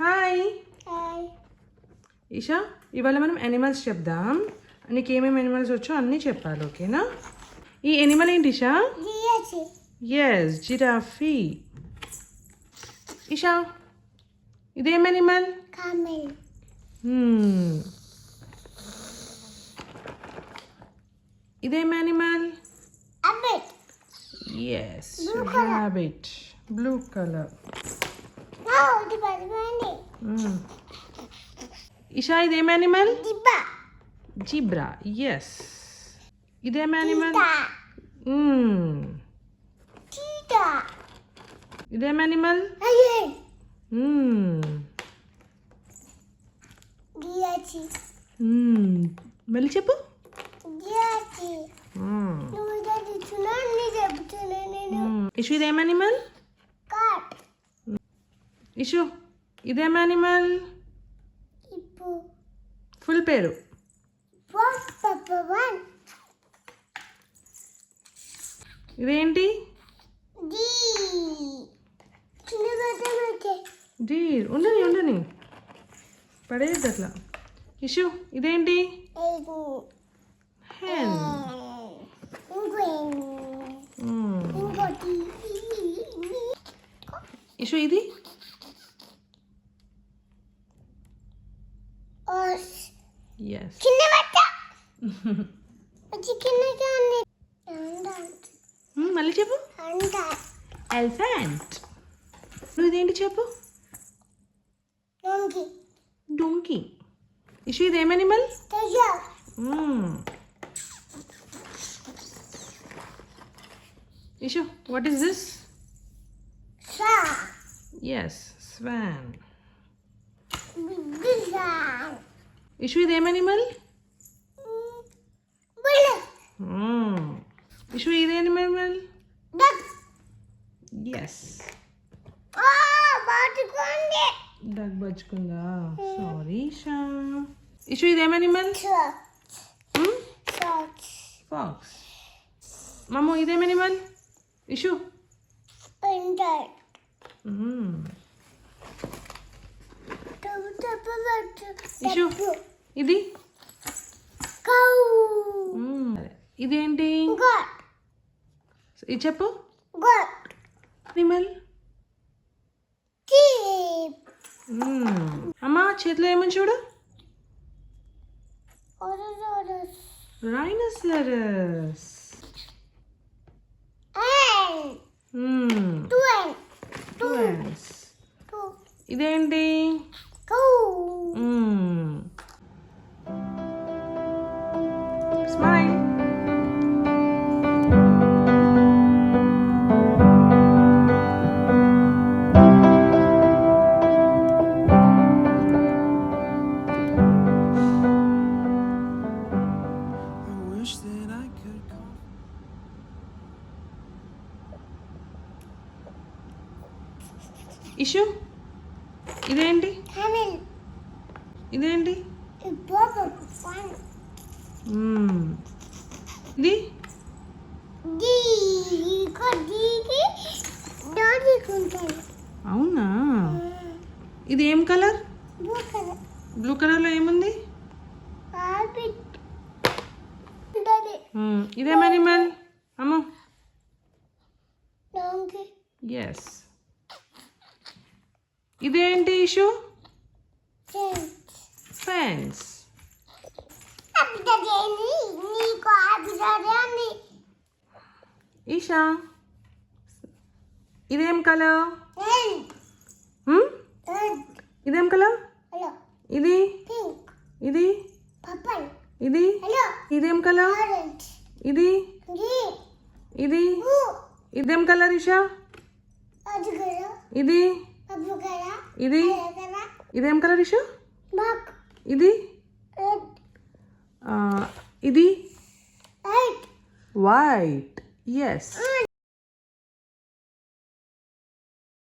Hi hi Isha, ఇవాళ మనం animals చెప్దాం. నీకు ఏమేమి యానిమల్స్ వచ్చో అన్నీ చెప్పాలి, ఓకేనా? ఈ యానిమల్ ఏంటి ఇషా? జియాచి ఎస్, జిరాఫీ. ఇషా, ఇదేం యానిమల్? కామెల్ ఇదేం యానిమల్? అబెట్ yes, Blue colour. Rabbit. Blue colour. ఇది పడిపోయింది ఇషా, ఇదేం యానిమల్? దిబ్బా జీబ్రా. ఎస్. ఇదేం యానిమల్? చీతా ఇదేం యానిమల్? అయ్యే జియాచి మళ్ళీ చెప్పు. జియాచి నువ్వు ఇది చూడండి చెప్తున్నా నేను ఇషు, ఇదేం యానిమల్? కాట్ ఇషు, ఇదేం యానిమల్? ఇప్పు ఫుల్ పేరు. వన్ ఇదేంటి? డి చిన్న బట్టలు డీర్. ఉండని పడేది అట్లా. ఇషు, ఇదేంటి? హెన్. ఇంకోటి ఇషు, ఇది? ఎస్. చిన్న బట్ట చికెన్గా ఉంది మళ్ళీ చెప్పు. అంట ఎలిఫెంట్. నువ్వు ఇదేంటి చెప్పు. డొంకి డొంకీ. ఇషు, ఇదేం animal? Tiger Ishu, what is this? షా ఎస్, స్వాన్. బిగ్ షా ఇషు, ఇదేం యానిమల్? బుల్ ఇషు, ఇదేం యానిమల్? Duck yes. ఆ బాటుకోండి డగ్ బచ్చుకుందా? సారీ ఇషా. ఇషు, ఇదేం యానిమల్? Short pox. మమ్ము, ఇదేం యానిమల్? ఇషు. పెంటర్ ఇషు, ఇది? కౌ ఇదేంటి? గట్ ఇది చెప్పు. Gut animal. చీప్ అమ్మా, చేతిలో ఏమని చూడు. ఓరోరోరస్ రైనోసరస్. ట్వెన్ ట్వెన్స్. టూ ఇదేంటి? Cow smile. ఇషు, ఇదేంటి? కామెల్ ఇదేంటి? బాబా ఫన్ ఇది? డి కొద్దికి దొరికుంటాయి అవునా? ఇది ఏం కలర్? బుకల బ్లూ కలర్లో ఏముంది? ఆబిట్ దది ఇదేం యానిమల్? అమ్మో. Donkey yes. ఇదేంటి ఇషు? సెన్స్ ఫెన్స్. అబిదదేని నీకు అబిదదేని ఈషా, ఇదేం కలర్? రెడ్ రెడ్ ఇదేం కలర్? హలో ఇది? పింక్ ఇది? పర్పుల్ ఇది? హలో ఇదేం కలర్? ఆరెంజ్ ఇది? గ్రీన్ ఇది? బ్లూ ఇదేం కలర్ ఇషా? అజగర ఇది? అబుగర ఇది? అజగర ఇదేం కలర్ ఇషా? బ్లాక్ ఇది? రెడ్ ఇది? White white. ఎస్.